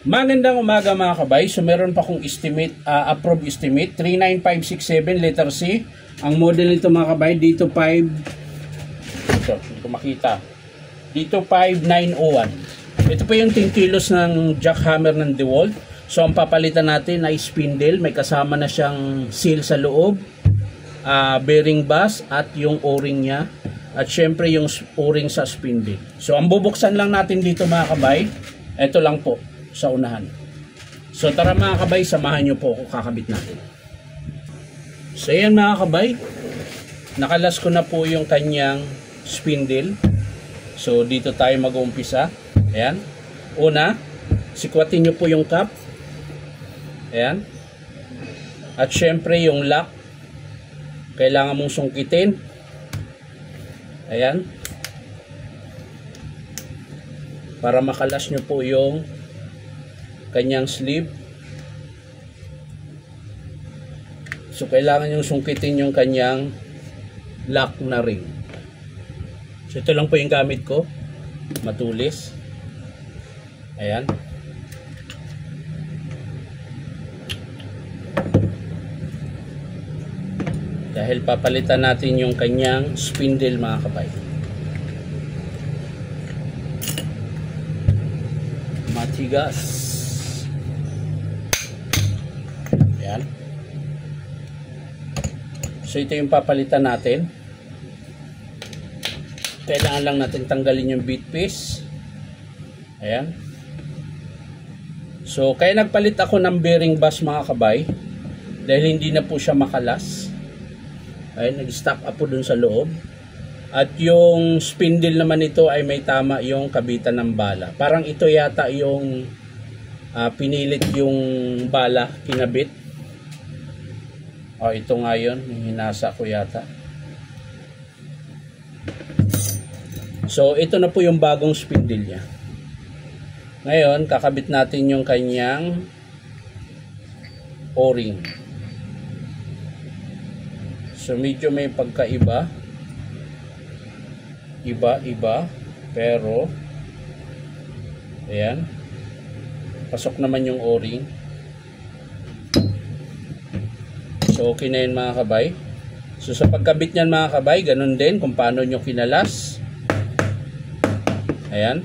Magandang umaga mga kabay. So meron pa akong estimate, approved estimate 39567 letter C. Ang model nito mga kabay dito 5 ito, hindi ko makita. Dito 5901. Ito po yung 10 kilos ng jackhammer ng DeWalt. So ang papalitan natin ay spindle, may kasama na siyang seal sa loob, bearing bus at yung o-ring niya. At syempre yung o-ring sa spindle. So ang bubuksan lang natin dito mga kabay, ito lang po sa unahan. So tara mga kabay, samahan nyo po ako, kakabit natin. So ayan mga kabay, nakalas ko na po yung kanyang spindle. So dito tayo mag-uumpisa. Ayan. Una, sikwatin nyo po yung cap. Ayan. At syempre yung lock, kailangan mong sungkitin. Ayan. Para makalas nyo po yung kanyang sleeve. So kailangan yung sungkitin yung kanyang lock na ring. So ito lang po yung gamit ko, matulis. Ayan. Dahil papalitan natin yung kanyang spindle mga kabay. Matigas. Ayan. So ito yung papalitan natin. Kailangan lang natin tanggalin yung bead piece. Ayan. So kaya nagpalit ako ng bearing bus mga kabay, dahil hindi na po siya makalas. Ayan, nag-stop up po dun sa loob. At yung spindle naman nito ay may tama yung kabitan ng bala. Parang ito yata yung pinilit yung bala, kinabit. O ito nga yun, yung hinasa ko yata. So ito na po yung bagong spindle niya. Ngayon, kakabit natin yung kanyang o-ring. So medyo may pagkaiba. Iba, pero ayan. Pasok naman yung o-ring. So okay na yun mga kabay. So sa pagkabit niyan mga kabay, ganun din kung paano nyo kinalas. Ayan.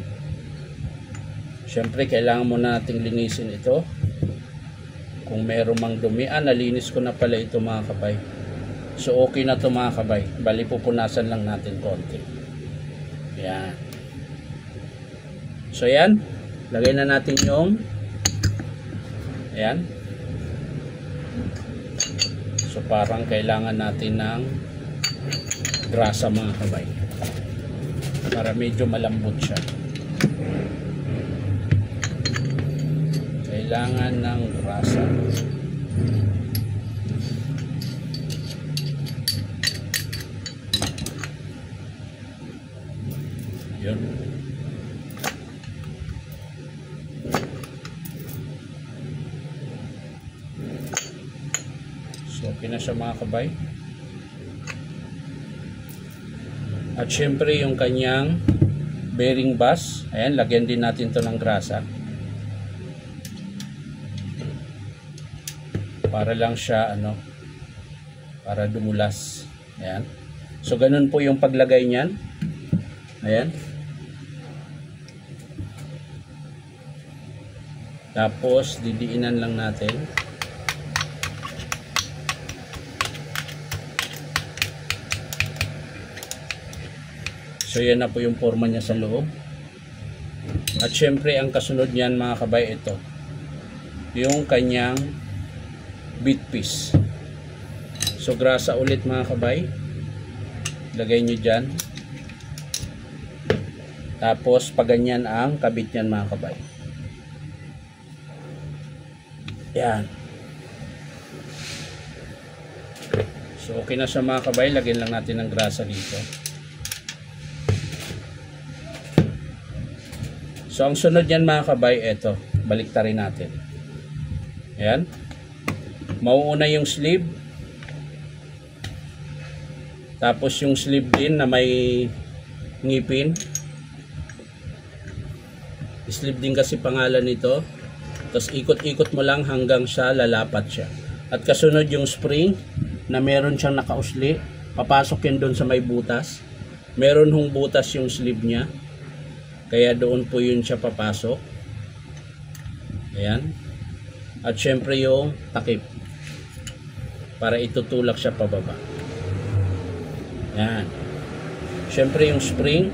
Siyempre kailangan muna nating linisin ito. Kung meron mang dumi, nalinis ko na pala ito mga kabay. So okay na ito mga kabay. Bali pupunasan lang natin konti. Ayan. So ayan, lagay na natin yung ayan. So parang kailangan natin ng grasa mga kabay para medyo malambot siya. Kailangan ng grasa. Yun. So okay na siya mga kabay. At syempre yung kanyang bearing bus, ayan, lagyan din natin to ng grasa para lang siya para dumulas. Ayan. So ganun po yung paglagay niyan. Ayan. Tapos didiinan lang natin. So yan na po yung forma niya sa loob. At syempre ang kasunod niyan mga kabay, ito yung kanyang bead piece. So grasa ulit mga kabay, lagay nyo dyan. Tapos paganyan ang kabit niyan mga kabay. Yan. So okay na siya mga kabay, lagyan lang natin ng grasa dito. So ang sunod yan mga kabay, eto, baliktarin natin. Ayan. Mauuna yung sleeve. Tapos yung sleeve din na may ngipin. Sleeve din kasi pangalan nito. Tapos ikot-ikot mo lang hanggang sa lalapat siya. At kasunod yung spring na meron siyang nakausli. Papasok yan doon sa may butas. Meron hong butas yung sleeve niya. Kaya doon po yun siya papasok. Ayan. At syempre yung takip. Para itutulak siya pababa. Ayan. Syempre yung spring.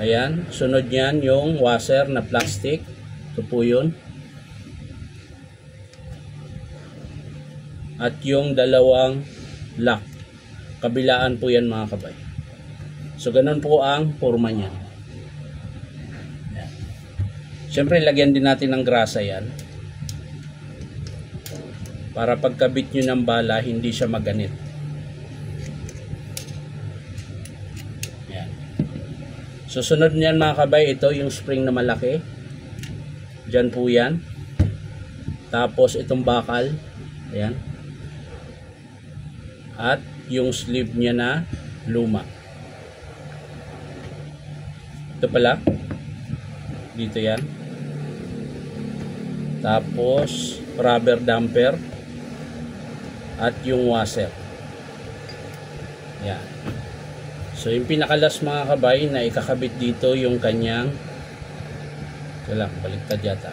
Ayan. Sunod yan yung washer na plastic. Ito po yun. At yung dalawang lock. Kabilaan po yan mga kabay. So ganun po ang forma niyan. Siyempre lagyan din natin ng grasa yan. Para pagkabit nyo ng bala, hindi siya maganit. Yan. Susunod niyan mga kabay, ito yung spring na malaki. Diyan po yan. Tapos itong bakal. Ayan. At yung sleeve niya na luma. Ito pala. Dito yan. Tapos rubber damper. At yung washer. Yan. So yung pinakalas mga kabay na ikakabit dito yung kanyang baliktad yata.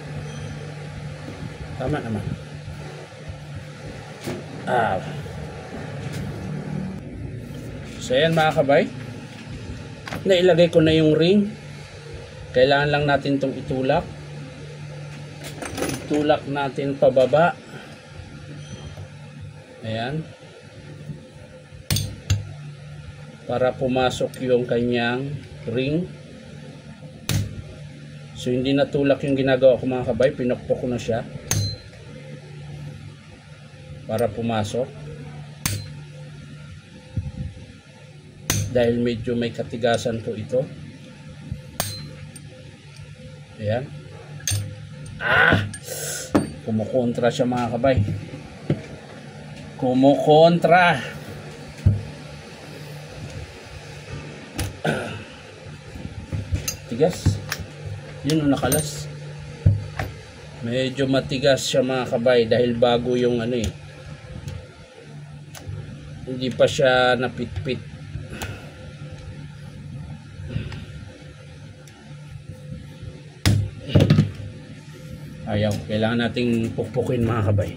Tama naman. So yan mga kabay, nailagay ko na yung ring. Kailangan lang natin itong itulak. Itulak natin pababa. Ayan. Para pumasok yung kanyang ring. So hindi natulak yung ginagawa ko mga kabay, pinokpok ko na siya. Para pumasok. Dahil medyo may katigasan po ito. Ayan. Kumukontra siya mga kabay. Kumukontra. Tigas. Yun ang nakalas. Medyo matigas siya mga kabay dahil bago yung ano eh. Hindi pa siya napitpit. Ayaw, kailangan nating pukpukin mga kabay.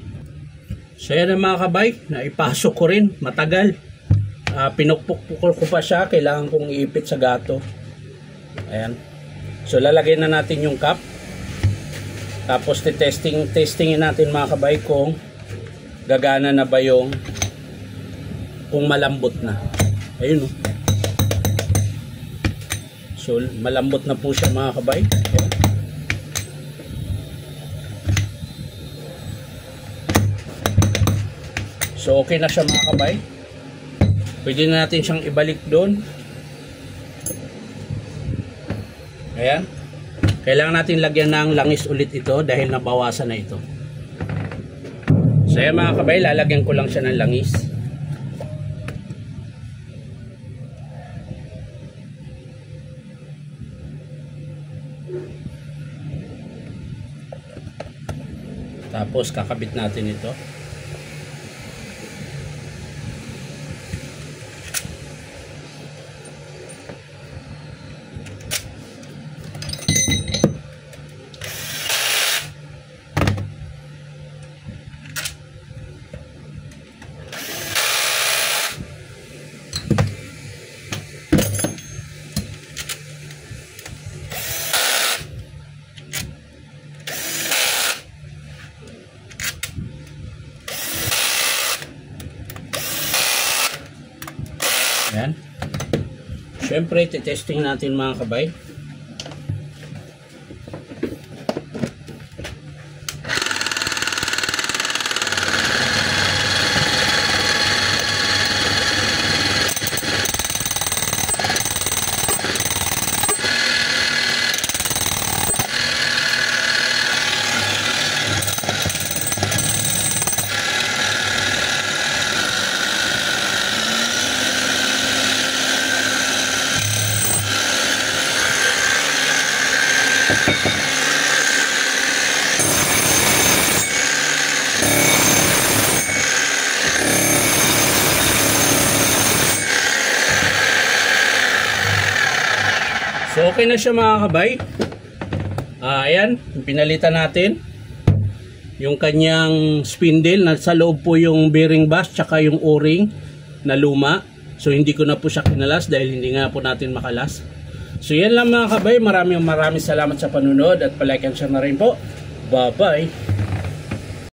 So yan mga kabay, naipasok ko rin, matagal. Pinukpuk ko pa siya, kailangan kong iipit sa gato. Ayan. So lalagay na natin yung cap. Tapos testingin natin mga kabay kung gagana na ba yung, kung malambot na. Ayun oh. So malambot na po siya mga kabay. Ayan. So okay na siya mga kabay. Pwede na natin siyang ibalik doon. Ayan. Kailangan natin lagyan ng langis ulit ito dahil nabawasan na ito. So ayan mga kabay, lalagyan ko lang siya ng langis. Tapos kakabit natin ito. Ayan. Siyempre, testing natin mga kabay. So okay na siya mga kabay. Ayan, pinalitan natin yung kanyang spindle. Nasa loob po yung bearing bash tsaka yung o-ring na luma. So hindi ko na po siya kinalas dahil hindi nga po natin makalas. So yan lang mga kabay. Maraming salamat sa panunod at palike and share na rin po. Bye bye.